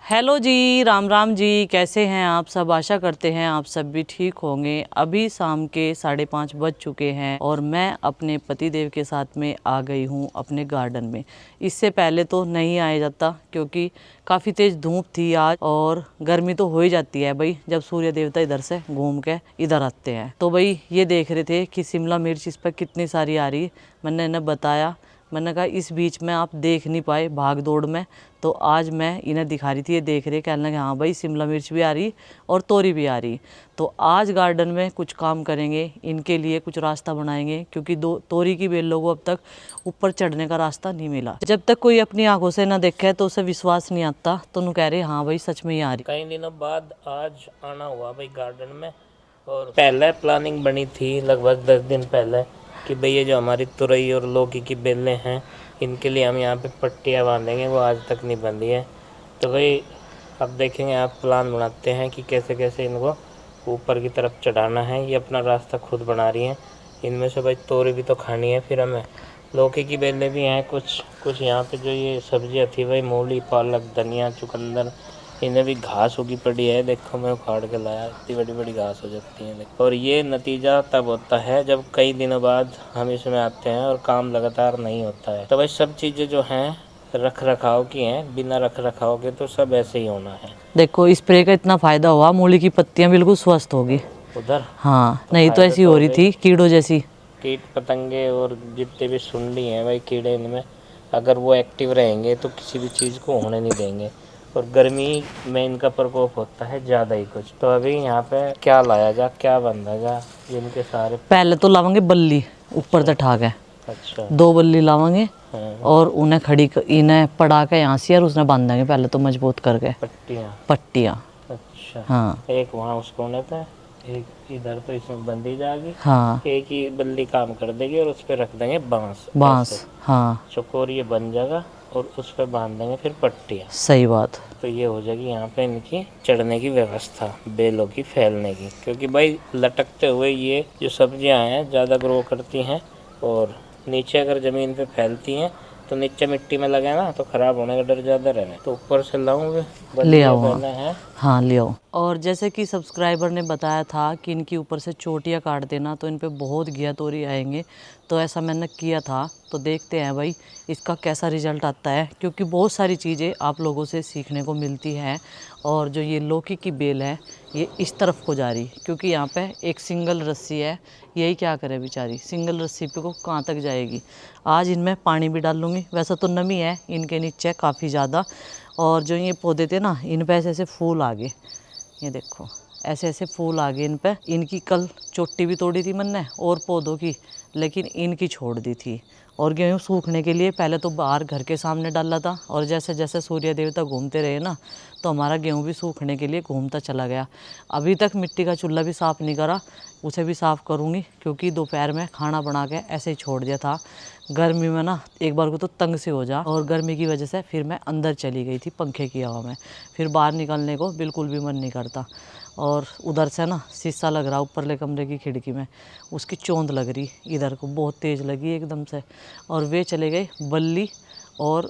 Hello जी, राम राम जी। कैसे हैं आप सब? आशा करते हैं आप सब भी ठीक होंगे। अभी शाम के 5:30 बज चुके हैं और मैं अपने पतिदेव के साथ में आ गई हूँ अपने गार्डन में। इससे पहले तो नहीं आया जाता क्योंकि काफ़ी तेज़ धूप थी आज और गर्मी तो हो ही जाती है भाई जब सूर्य देवता इधर से घूम के इधर आते हैं। तो भाई ये देख रहे थे कि शिमला मिर्च इस पर कितनी सारी आ रही। मैंने इन्हें बताया, मैंने कहा इस बीच में आप देख नहीं पाए भाग दौड़ में, तो आज मैं इन्हें दिखा रही थी। ये देख रहे, कहने लगे हाँ भाई शिमला मिर्च भी आ रही और तोरी भी आ रही। तो आज गार्डन में कुछ काम करेंगे, इनके लिए कुछ रास्ता बनाएंगे क्योंकि दो तोरी की बेलों को अब तक ऊपर चढ़ने का रास्ता नहीं मिला। जब तक कोई अपनी आंखों से ना देखे तो उसे विश्वास नहीं आता। तो उन्होंने कह रहे हाँ भाई सच में ही आ रही। कई दिनों बाद आज आना हुआ भाई गार्डन में। और पहले प्लानिंग बनी थी लगभग 10 दिन पहले कि भाई ये जो हमारी तुरई और लौकी की बेलें हैं इनके लिए हम यहाँ पे पट्टियाँ बांधेंगे, वो आज तक नहीं बंधी है। तो भाई अब देखेंगे, आप प्लान बनाते हैं कि कैसे कैसे इनको ऊपर की तरफ चढ़ाना है। ये अपना रास्ता खुद बना रही हैं। इनमें से भाई तोरी भी तो खानी है, फिर हमें लौकी की बेलें भी हैं कुछ कुछ। यहाँ पे जो ये सब्जियाँ थी भाई, मूली, पालक, धनिया, चुकंदर, इन्हें भी घास उगी पड़ी है। देखो मैं उखाड़ के लाया, इतनी बड़ी बड़ी घास हो जाती है। देखो, और ये नतीजा तब होता है जब कई दिनों बाद हम इसमें आते हैं और काम लगातार नहीं होता है। तो भाई सब चीज़ें जो हैं रख रखाव की हैं, बिना रख रखाव के तो सब ऐसे ही होना है। देखो स्प्रे का इतना फायदा हुआ, मूली की पत्तियां बिल्कुल स्वस्थ होगी उधर हाँ, नहीं तो ऐसी हो रही थी कीड़ों जैसी। कीट पतंगे और जितने भी सुंडी हैं भाई कीड़े, इनमें अगर वो एक्टिव रहेंगे तो किसी भी चीज़ को होने नहीं देंगे। और गर्मी में इनका प्रकोप होता है ज़्यादा ही कुछ। तो अभी यहाँ पे क्या लाया जा, क्या बंधा जा, जिनके सारे पहले तो लावांगे बल्ली ऊपर से ठा के। अच्छा 2 बल्ली लावांगे हाँ, और उन्हें इन्हें पड़ा के यहाँ से और उसने बांध देंगे पहले तो मजबूत करके पट्टियाँ। अच्छा हाँ एक वहाँ उस कोने पे, एक इधर, तो इसमें बंदी जाएगी। हाँ एक ही बल्ली काम कर देगी और उस पर रख देंगे बांस। बांस हाँ चकोर ये बन जाएगा और उस पर बांध देंगे फिर पट्टियाँ। सही बात। तो ये हो जाएगी यहाँ पे इनकी चढ़ने की व्यवस्था, बेलों की फैलने की। क्योंकि भाई लटकते हुए ये जो सब्जियाँ हैं ज़्यादा ग्रो करती हैं और नीचे अगर ज़मीन पे फैलती हैं तो नीचे मिट्टी में लगे ना तो ख़राब होने का डर ज़्यादा रहना। तो ऊपर से लाऊंगे, ले आओ पहले है। हाँ ले आओ। और जैसे कि सब्सक्राइबर ने बताया था कि इनकी ऊपर से चोटियाँ काट देना तो इन पे बहुत घिया तोरी आएंगे, तो ऐसा मैंने किया था। तो देखते हैं भाई इसका कैसा रिजल्ट आता है, क्योंकि बहुत सारी चीज़ें आप लोगों से सीखने को मिलती हैं। और जो ये लौकी की बेल है ये इस तरफ को जा रही, क्योंकि यहाँ पे एक सिंगल रस्सी है। यही क्या करे बेचारी, सिंगल रस्सी पे को कहाँ तक जाएगी। आज इनमें पानी भी डाल लूँगी। वैसे तो नमी है इनके नीचे काफ़ी ज़्यादा। और जो ये पौधे थे ना इन पे ऐसे ऐसे फूल आ गए, ये देखो ऐसे ऐसे फूल आ गए इन पे। इनकी कल चोटी भी तोड़ी थी मैंने और पौधों की, लेकिन इनकी छोड़ दी थी। और गेहूँ सूखने के लिए पहले तो बाहर घर के सामने डाला था, और जैसे जैसे सूर्य देवता घूमते रहे ना तो हमारा गेहूँ भी सूखने के लिए घूमता चला गया। अभी तक मिट्टी का चूल्हा भी साफ़ नहीं करा, उसे भी साफ़ करूँगी क्योंकि दोपहर में खाना बना के ऐसे ही छोड़ दिया था। गर्मी में ना एक बार को तो तंग से हो जा, और गर्मी की वजह से फिर मैं अंदर चली गई थी पंखे की हवा में। फिर बाहर निकलने को बिल्कुल भी मन नहीं करता। और उधर से ना शीशा लग रहा ऊपरले कमरे की खिड़की में, उसकी चोंद लग रही इधर को बहुत तेज़ लगी एकदम से। और वे चले गए बल्ली और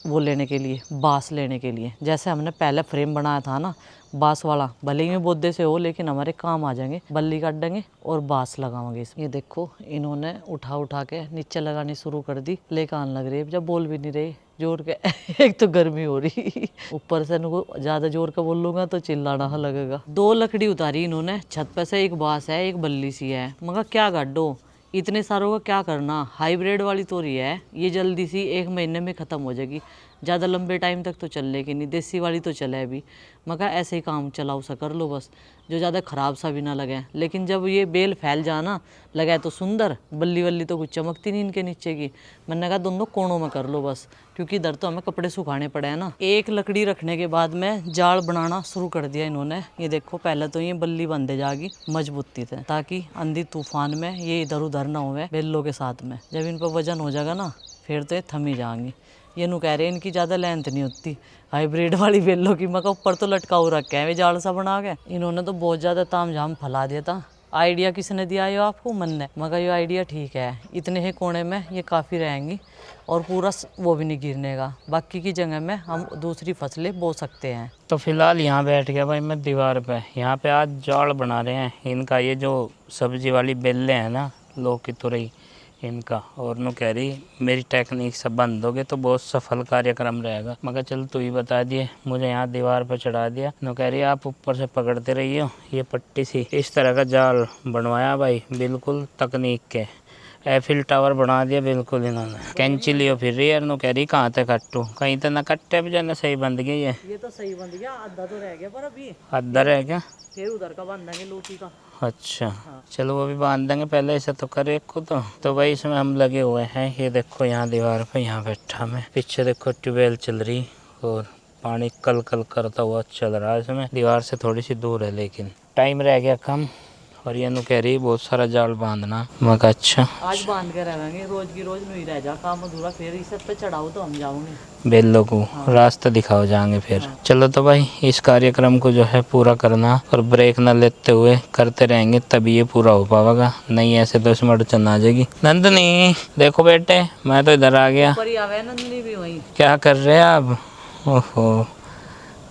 वो लेने के लिए, बाँस लेने के लिए। जैसे हमने पहले फ्रेम बनाया था ना बाँस वाला, भले ही में बोदे से हो लेकिन हमारे काम आ जाएंगे। बल्ली काट देंगे और बाँस लगाएंगे इसमें। ये देखो इन्होंने उठा उठा के नीचे लगानी शुरू कर दी, लेकर आने लग रही है जब बोल भी नहीं रही जोर के। एक तो गर्मी हो रही ऊपर से इनको ज़्यादा जोर का बोल लूँगा तो चिल्लाना लगेगा। 2 लकड़ी उतारी इन्होंने छत पर से, एक बाँस है एक बल्ली सी है। मगर क्या गाडो इतने सारों का क्या करना। हाइब्रिड वाली तोरी है ये, जल्दी सी 1 महीने में ख़त्म हो जाएगी। ज़्यादा लंबे टाइम तक तो चलेगी नहीं, देसी वाली तो चले अभी। मगर ऐसे ही काम चलाओ सा कर लो बस, जो ज़्यादा ख़राब सा भी ना लगे। लेकिन जब ये बेल फैल जाना लगे तो सुंदर, बल्ली वल्ली तो कुछ चमकती नहीं इनके नीचे की। मैंने कहा दोनों कोनों में कर लो बस, क्योंकि इधर तो हमें कपड़े सुखाने पड़े हैं ना। एक लकड़ी रखने के बाद में जाल बनाना शुरू कर दिया इन्होंने। ये देखो पहले तो ये बल्ली बंधे जाएगी मजबूती से, ताकि आंधी तूफान में ये इधर उधर ना हुए बेलों के साथ में। जब इन पर वजन हो जाएगा ना फिर तो ये थमी जाएंगी। ये नु कह रहे इनकी ज़्यादा लेंथ नहीं होती हाइब्रिड वाली बेलों की। मगर ऊपर तो लटकाऊ रखे हैं वे जाल सा बना के। इन्होंने तो बहुत ज़्यादा ताम झाम फैला दिया था आइडिया किसने दिया ये आपको? मन ने। मगर ये आइडिया ठीक है, इतने ही कोने में ये काफ़ी रहेंगी और पूरा वो भी नहीं गिरने का। बाकी की जगह में हम दूसरी फसलें बो सकते हैं। तो फिलहाल यहाँ बैठ गया भाई मैं दीवार पे। यहाँ पे आज जाल बना रहे हैं इनका, ये जो सब्जी वाली बेलें हैं ना, लौकी तुरई इनका। और नु कह रही मेरी टेक्निक से बंद हो गए तो बहुत सफल कार्यक्रम रहेगा। मगर चल तू ही बता दिए, मुझे यहाँ दीवार पर चढ़ा दिया। नु कह रही आप ऊपर से पकड़ते रहिए ये पट्टी सी। इस तरह का जाल बनवाया भाई, बिल्कुल तकनीक के। एफिल टावर बना दिया बिल्कुल इन्होंने। कैंची लियो फिर रही है, नु कह रही कहाँ तक कट्टू, कहीं तो ना कट्टे भी जाने। सही बंद गई ये तो सही बंद गया, आधा तो रह गया पर अभी आधा रह गया। फिर उधर का बांध देंगे लौकी का। अच्छा चलो वो भी बांध देंगे, पहले इसे तो करे एक को। तो भाई इसमें हम लगे हुए हैं। ये देखो यहाँ दीवार पे, यहाँ बैठा मैं। पीछे देखो ट्यूबवेल चल रही और पानी कल कल करता हुआ चल रहा है इसमें। दीवार से थोड़ी सी दूर है लेकिन टाइम रह गया कम। और ये नु कह रही बहुत सारा जाल बांधना। मैं कहा अच्छा आज बांध के रहेंगे, रोज की रोज नहीं रह जा काम अधूरा। फिर इस पे चढ़ाओ तो हम जाओगे बेलों को रास्ता दिखाओ जाएंगे फिर। चलो तो भाई इस कार्यक्रम को जो है पूरा करना और ब्रेक न लेते हुए करते रहेंगे, तभी ये पूरा हो पाएगा। नहीं ऐसे तो इसमें अड़चन आ जाएगी। नंदनी देखो बेटे, मैं तो इधर आ गया। ऊपर ही आवे नंदनी भी वहीं। क्या कर रहे हैं आप? ओहो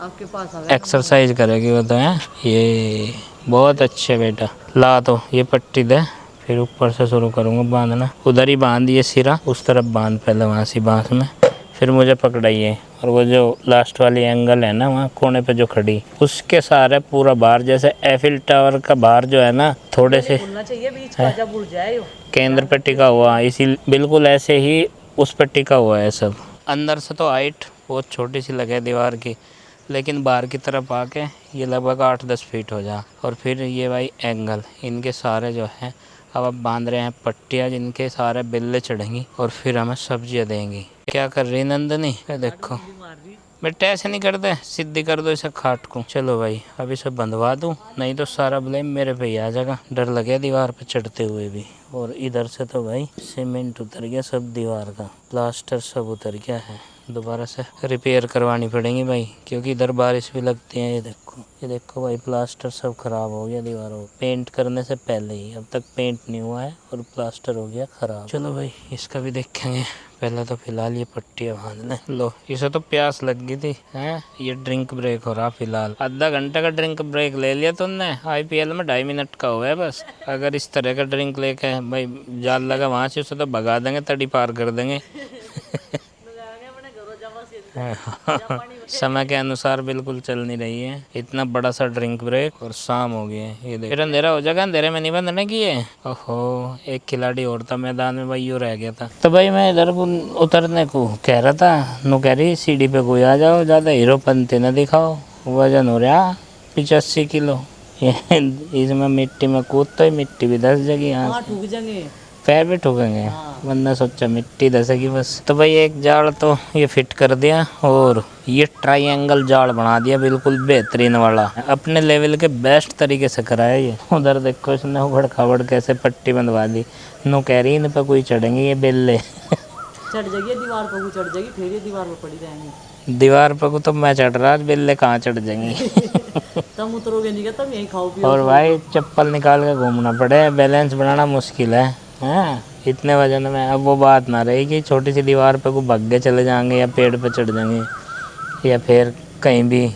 आपके पास आवे। एक्सरसाइज करेगी वो तो है। ये बहुत अच्छे बेटा। ला तो ये पट्टी दे, फिर ऊपर से शुरू करूँगा बांधना। उधर ही बांध ये सिरा, उस तरफ बांध पहले वहाँ से बांस में, फिर मुझे पकड़ाइए। और वो जो लास्ट वाली एंगल है ना वहाँ कोने पे जो खड़ी, उसके सारे पूरा बाहर, जैसे एफिल टावर का बाहर जो है ना थोड़े से चाहिए बीच का, जब उड़ जाए केंद्र पे टिका हुआ, इसी बिल्कुल ऐसे ही उस पर टिका हुआ है सब। अंदर से तो हाइट बहुत छोटी सी लगे दीवार की, लेकिन बाहर की तरफ आके ये लगभग 8-10 फीट हो जा। और फिर ये भाई एंगल, इनके सारे जो हैं अब बांध रहे हैं पट्टियाँ, जिनके सारे बिल्ले चढ़ेंगी और फिर हमें सब्जियाँ देंगी। क्या कर रही नंदनी? देखो बेटा ऐसे नहीं करते, सीधी कर दो इसे खाट को। चलो भाई अब इसे बंधवा दूँ, नहीं तो सारा ब्लेम मेरे पे ही आ जाएगा। डर लगे दीवार पे चढ़ते हुए भी। और इधर से तो भाई सीमेंट उतर गया सब, दीवार का प्लास्टर सब उतर गया है। दोबारा से रिपेयर करवानी पड़ेगी भाई, क्योंकि इधर बारिश भी लगती है। ये देखो भाई प्लास्टर सब खराब हो गया दीवारों, पेंट करने से पहले ही। अब तक पेंट नहीं हुआ है और प्लास्टर हो गया खराब। चलो भाई इसका भी देखेंगे, पहले तो फिलहाल ये पट्टियाँ बांध लें। लो इसे तो प्यास लग गई थी हैं। ये ड्रिंक ब्रेक हो रहा फिलहाल, आधा घंटे का ड्रिंक ब्रेक ले लिया तुमने। IPL में 2.5 मिनट का हुआ है बस। अगर इस तरह का ड्रिंक लेके भाई जाल लगा वहाँ से, उसे तो भगा देंगे, तड़ी पार कर देंगे। समय के अनुसार बिल्कुल चल नहीं रही है। इतना बड़ा सा ड्रिंक ब्रेक और शाम हो गई है। ये देख फिर अंधेरा हो जाएगा, अंधेरे में नहीं बंधने की है। ओहो एक खिलाड़ी और था मैदान में भाई, यूँ रह गया था। तो भाई मैं इधर उतरने को कह रहा था, नु कह रही सीढ़ी पे कोई आ जाओ, ज़्यादा हीरोपंती न दिखाओ। वजन हो रहा 85 किलो। इसमें मिट्टी में कूदता ही मिट्टी भी धस जाएगी, यहाँ पैर भी ठुकेंगे। वरना सोचा मिट्टी धसेगी बस। तो भाई एक जाल तो ये फिट कर दिया और ये ट्रायंगल जाल बना दिया बिल्कुल बेहतरीन वाला, अपने लेवल के बेस्ट तरीके से कराया ये। उधर देखो इसने उबड़ खाबड़ कैसे पट्टी बंधवा दी। नो कह रही इन पर कोई चढ़ेंगे ये बेल्ले। चढ़ जाएगी दीवार पर, को चढ़ जाएगी, फिर ये दीवार पर पड़ी रहेंगी। दीवार पर को तो मैं चढ़ रहा, बेल्ले कहाँ चढ़ जाएंगी। तुम उतरोगे नहीं, तुम यही खाओ पियो। और भाई चप्पल निकाल के घूमना पड़े, बैलेंस बनाना मुश्किल है। हाँ इतने वजन में अब वो बात ना रही कि छोटी सी दीवार पे को भाग के चले जाएंगे या पेड़ पे चढ़ जाएंगे या फिर कहीं भी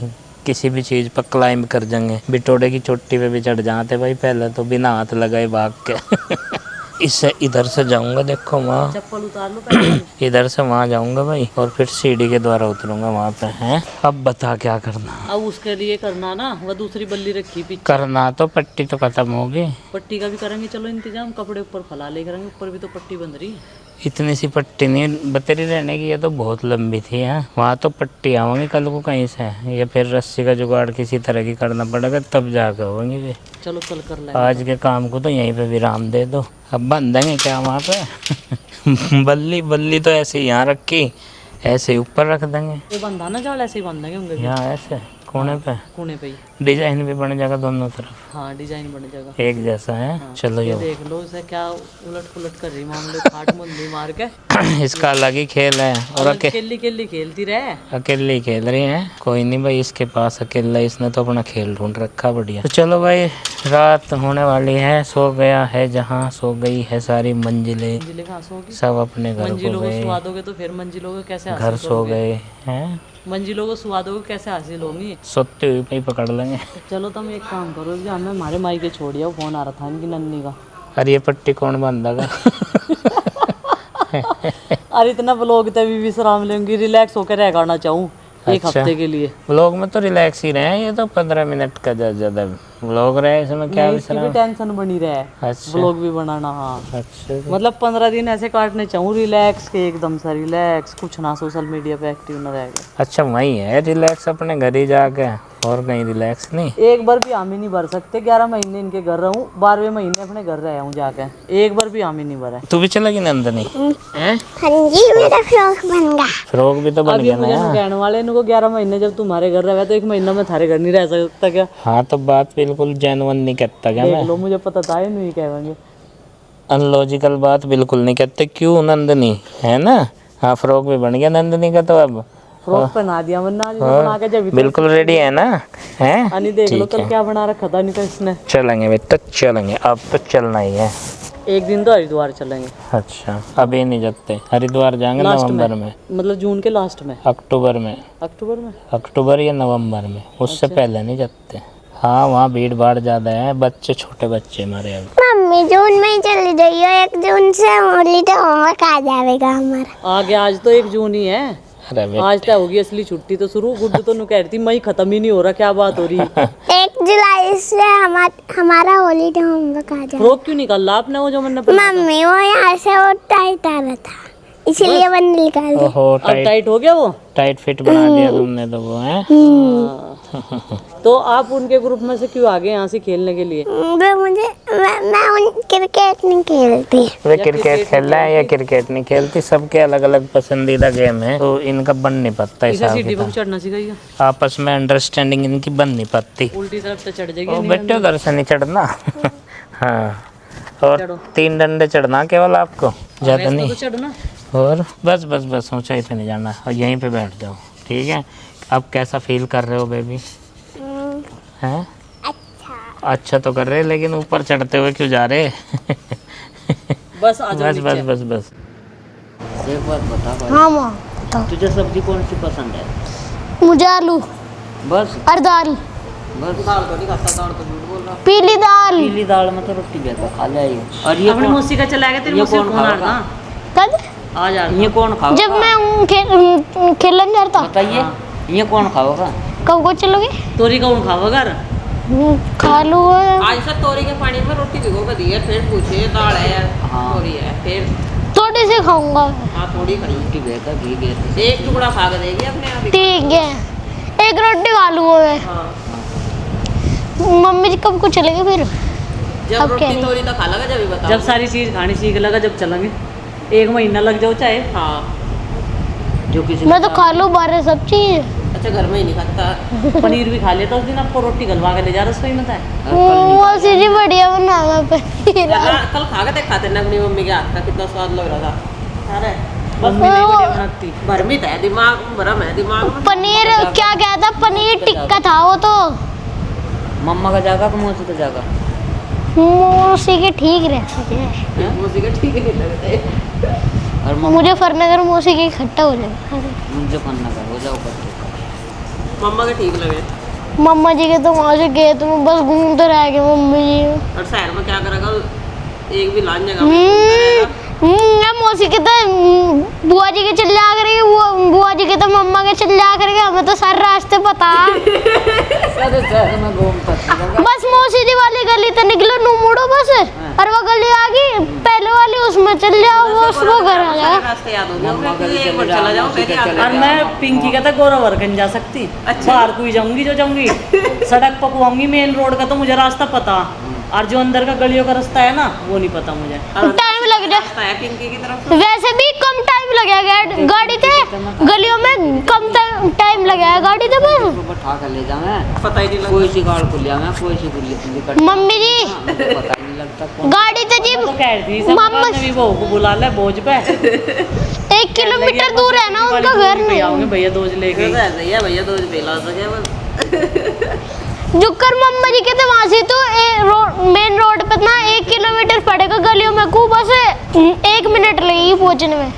किसी भी चीज़ पर क्लाइंब कर जाएंगे। बिटोड़े की चोटी पे भी चढ़ जाते भाई, पहले तो बिना हाथ लगाए भाग के। इससे इधर से जाऊंगा, देखो वहाँ चप्पल उतार लो पहले। इधर से वहाँ जाऊंगा भाई और फिर सीढ़ी के द्वारा उतरूंगा वहाँ पे हैं। अब बता क्या करना। अब उसके लिए करना ना, वह दूसरी बल्ली रखी पीछे। करना तो पट्टी तो खत्म होगी, पट्टी का भी करेंगे। चलो इंतजाम, कपड़े ऊपर फैला ले करेंगे, ऊपर भी तो पट्टी बंध रही है। इतनी सी पट्टी नहीं बतेरी रहने की, ये तो बहुत लंबी थी। है वहाँ तो पट्टी आऊँगी कल को कहीं से, या फिर रस्सी का जुगाड़ किसी तरह की करना पड़ेगा, तब जाकर होंगी वे। चलो कल कर लेंगे। आज के काम को तो यहीं पे विराम दे दो। अब बंद देंगे क्या वहाँ पे। बल्ली तो ऐसे ही यहाँ रखी, ऐसे ऊपर रख देंगे। ये बंधा ना जाल, ऐसे ही बांध देंगे यहाँ ऐसे कोने पे कोने पे ही। डिजाइन भी बन जाएगा दोनों तरफ, हाँ डिजाइन बन जाएगा। एक जैसा है। हाँ, चलो ये यो देख लो इसे क्या उलट पुलट कर रही मामले, फाट मुंडी मार के। इसका अलग ही खेल है। और केली केली खेलती रहे। अकेले ही खेल रही हैं। कोई नहीं भाई, इसके पास अकेला, इसने तो अपना खेल ढूंढ रखा बढ़िया। तो चलो भाई, रात होने वाली है, सो गया है जहाँ, सो गई है सारी मंजिलें, मंजिलें कहाँ सोगी? सब अपने घर को मंजिलों को गए, सुवा दोगे तो फिर मंजिलों को कैसे घर हासिल सो करोगे? गए हैं। मंजिलों को सुवा दोगे कैसे हासिल होंगी? सोते हुए पे ही पकड़ लेंगे। चलो तुम एक काम करो, जो हमें हमारे माई के छोड़िया फोन आ रहा था इनकी नन्नी का। अरे ये पट्टी कौन बांधेगा? अरे इतना ब्लॉग तभी विश्राम लेंगी, रिलैक्स होकर रह करना चाहूँ एक अच्छा। हफ्ते के लिए। व्लॉग में तो रिलैक्स ही रहे, ये तो 15 मिनट का ज़्यादा व्लॉग रहे, इसमें क्या नहीं, इसकी भी विश्राम। टेंशन बनी रहे, अच्छा ब्लॉग भी बनाना। हाँ अच्छा मतलब 15 दिन ऐसे काटने चाहूँ रिलैक्स के, एकदम से रिलैक्स, कुछ ना सोशल मीडिया पे एक्टिव ना रह गए। अच्छा, वही है रिलैक्स, अपने घर ही जाके, और कहीं रिलैक्स नहीं। एक बार भी हम ही नहीं भर सकते, 11 महीने इनके घर रहूं, 12वें महीने अपने घर रह हूँ जाके, एक बार भी हम ही नहीं भरा। तू भी चलेगी नंदनी? हैं? हाँ जी, मेरा फ्रॉक बन गया। फ्रॉक भी तो बन अभी गया मुझे ना। कहने वाले इनको 11 महीने जब तुम्हारे घर रहे तो 1 महीना में थारे घर नहीं रह सकता क्या? हाँ तो बात बिल्कुल जेन्युइन नहीं कहता क्या देख मैं? लो, मुझे पता था ये नहीं कहेंगे। अनलॉजिकल बात बिल्कुल नहीं कहते। क्यों नंदनी, है ना? हाँ, फ्रॉक भी बन गया नंदनी का तो अब। फ्रॉक पहना दिया वरना आज बना के जब बिल्कुल रेडी है ना? हैं? अनि देख लो ठीक कल है, क्या बना रखा था नहीं तो इसने। चलेंगे बेटा, चलेंगे, अब तो चलना ही है। एक दिन तो हरिद्वार चलेंगे अच्छा, अभी नहीं जाते, हरिद्वार जाएंगे लास्ट नवंबर में, मतलब जून के लास्ट में, अक्टूबर में, अक्टूबर में। अक्टूबर या नवंबर में, उससे पहले नहीं जाते। हाँ, वहाँ भीड़ भाड़ ज़्यादा है, बच्चे, छोटे बच्चे हमारे अब। मम्मी जून में ही चली जाइयो, 1 जून से होली तो होमवर्क आ जाएगा हमारा। आगे आज तो 1 जून ही है, अरे बेटा, आज तक होगी असली छुट्टी तो शुरू। गुड्डू तो कह रही थी मई खत्म ही नहीं हो रहा, क्या बात हो रही? 1 जुलाई से हमारा होली तो होमवर्क आ जाएगा। फ्रॉक क्यों निकाला आपने वो जो मैंने पहना था? मम्मी वो यहाँ से वो टाइट आ रहा था, इसीलिए मैंने निकाल दिया। ओहो, अब टाइट हो गया वो। टाइट फिट बना दिया तुमने तो वो है। तो आप उनके ग्रुप में से क्यों आ गए यहाँ से खेलने के लिए? मैं उन क्रिकेट नहीं खेलती। वे क्रिकेट खेल रहा है या क्रिकेट नहीं खेलती, सबके अलग अलग पसंदीदा गेम है, तो इनका बन नहीं पाता इसे हिसाब सीढ़ी पर किताब। चढ़ना सिखाइए, आपस में अंडरस्टैंडिंग इनकी बन नहीं पाती। उल्टी तरफ से चढ़ ओ जाएगी। बेटे, उधर से नहीं चढ़ना। हाँ, और चढ़ो। 3 डंडे चढ़ना केवल आपको, ज़्यादा तो नहीं। चढ़ना। और बस बस बस, ऊंचाई पे नहीं जाना, और यहीं पे बैठ जाओ, ठीक है? अब कैसा फील कर रहे हो बेबी? हैं? अच्छा तो कर रहे, लेकिन ऊपर चढ़ते हुए क्यों जा रहे? बस आ जाओ बस बस नीचे। बस बस। एक बात बता भाई, हाँ माँ, तुझे सब्जी कौन सी पसंद है? मुझे आलू बस और दाल, बस दाल तो नहीं खाता, दाल तो झूठ बोल रहा। पीली दाल। पीली दाल में तो रोटी बेहतर खा ले। और ये अपनी मौसी का चला गया, तेरी मौसी कौन खाएगा? कब? आ जा, ये कौन खाओ? जब मैं खेलने जाता। बताइए, ये कौन खाओगा? कब को चलोगे? तोरी कौन खाओगा? खा लो। आज सब तोरी के पानी में रोटी भिगो के दी है, फिर पूछे दाल है तोरी है, फिर थोड़ी सी खाऊंगा। हाँ थोड़ी खाई, रोटी बेहतर घी के। एक टुकड़ा खा के देगी अपने आप ही। ठीक है, 1 रोटी खा लूँ मैं। हाँ, मम्मी जी कब को चलेंगे फिर? जब अब क्या रोटी नहीं। तोरी तो खा लगा, जब ही बताओ। जब सारी चीज खानी सीख लगा जब चलेंगे, 1 महीना लग जाओ चाहे, हाँ, जो किसी मैं तो खा लूँ बारह सब चीज। अच्छा घर में ही नहीं खाता। पनीर भी खा लेता उस दिन, आपको रोटी गलवा के ले जा रसोई में था। मौसी जी बढ़िया बनाना पनीर। कल खा के देखा थे अपनी मम्मी के हाथ का, कितना स्वाद लग रहा था। अरे मम्मी नहीं बढ़िया बनाती। भरमित है दिमाग, भरम है दिमाग में। पनीर क्या कहता, पनीर टिक्का था वो तो। मम्मा का जागा तो मौसी का जागा। मौसी के ठीक रहते हैं। मौसी के ठीक नहीं लगते। और मुझे फरनगर मौसी के इकट्ठा हो जाएगा। मुझे पन्ना कर हो जाओ करके। मम्मा के ठीक लगे। मम्मा जी के तो वहाँ से गए तो बस घूमते रह गए मम्मी जी। और शहर में क्या करेगा, एक भी लान जगह में घूमता रहेगा। मौसी के तो बुआ जी के चल जा करेगी, बुआ जी के तो मम्मा के चल जा करेगी, हमें तो सारे रास्ते पता। बस मौसी जी वाली गली तो निकलो, नू मुड़ो बस, और वो गली आ गई पहले वाली, उसमें चल जाओ, वो घर आ सारे जाएगा। रास्ते याद हो गए, एक बार चला जाओ फिर याद और मैं पिंकी का तो गोरावर्गन जा सकती। अच्छा। बाहर कोई जाऊंगी जो जाऊंगी, सड़क पकवाऊंगी, मेन रोड का तो मुझे रास्ता पता। और जो अंदर का गलियों का रास्ता है ना वो नहीं पता मुझे। टाइम लग जाए, रास्ता है पिंकी की तरफ। वैसे भी कम टाइम लगेगा गाड़ी थे, गलियों में कम टाइम लगेगा गाड़ी थे बस। बैठा कर ले जाऊँ मैं, पता ही नहीं लगता। कोई सी गाड़ को लिया मैं, कोई सी को लिया मम्मी जी पता ही नहीं लगता कौन। गाड़ी थे जी, तो कह रही थी मामा भी वो को बुला ले बोझ पे। 1 किलोमीटर दूर है ना उनका घर। आऊंगे भैया दोज लेके। भैया भैया तो पिला सके बस। जुकर मम्मा जी कहते वहां से तो मेन रोड पे ना 1 किलोमीटर पड़ेगा गलियों में को, बस 1 मिनट लगेगी पहुंचने में।